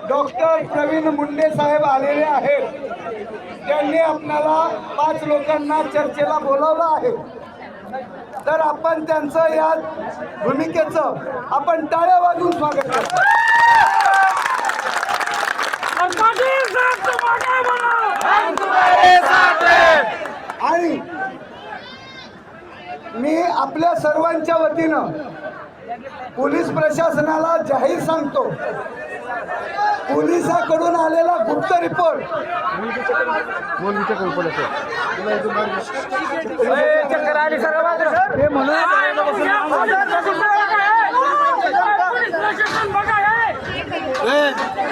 Doctor Pravin Munde साहेब आलेले आहेत। त्यांनी आपल्याला 5 लोकांना चर्चेला बोलावलं आहे। तर आपण त्यांचं या भूमिकेचं आपण टाळ्या वाजवून स्वागत करतो। आणि मी आपल्या सर्वांच्या वतीनं पोलीस प्रशासनाला जाहीर सांगतो, पोलिसांकडून आलेला गुप्त रिपोर्ट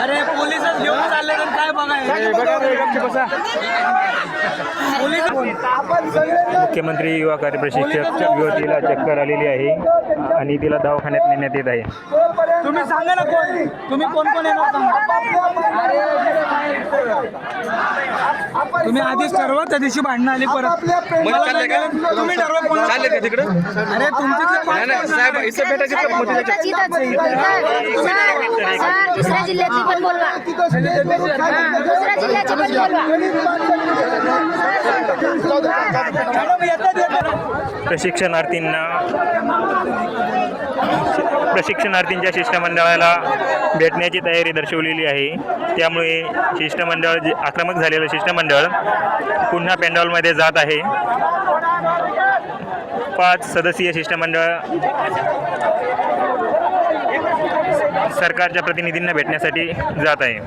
अरे पोलीसच घेऊन चालले तर काय मुख्यमंत्री युवा कार्य प्रशिक्षक युवतीला चक्कर आलेली आहे आणि तिला दवाखान्यात नेण्यात येत आहे। तुम्ही सांगा ना कोण तुम्ही कोण येणार तुम्ही आधीच ठरवा, त्या दिवशी भांडणं आली परत तुम्ही ठरवा कोण चालले का तिकडे। अरे दुसऱ्या जिल्ह्याची पण बोलवा, दुसऱ्या जिल्ह्याची पण प्रशिक्षणार्थींच्या शिष्टमंडळाला भेटण्याची तयारी दर्शवलेली आहे। त्यामुळे शिष्टमंडळ आक्रमक झालेलं शिष्टमंडळ पुन्हा पेंडॉलमध्ये जात आहे। 5 सदस्यीय शिष्टमंडळ सरकारच्या प्रतिनिधींना भेटण्यासाठी जात आहे।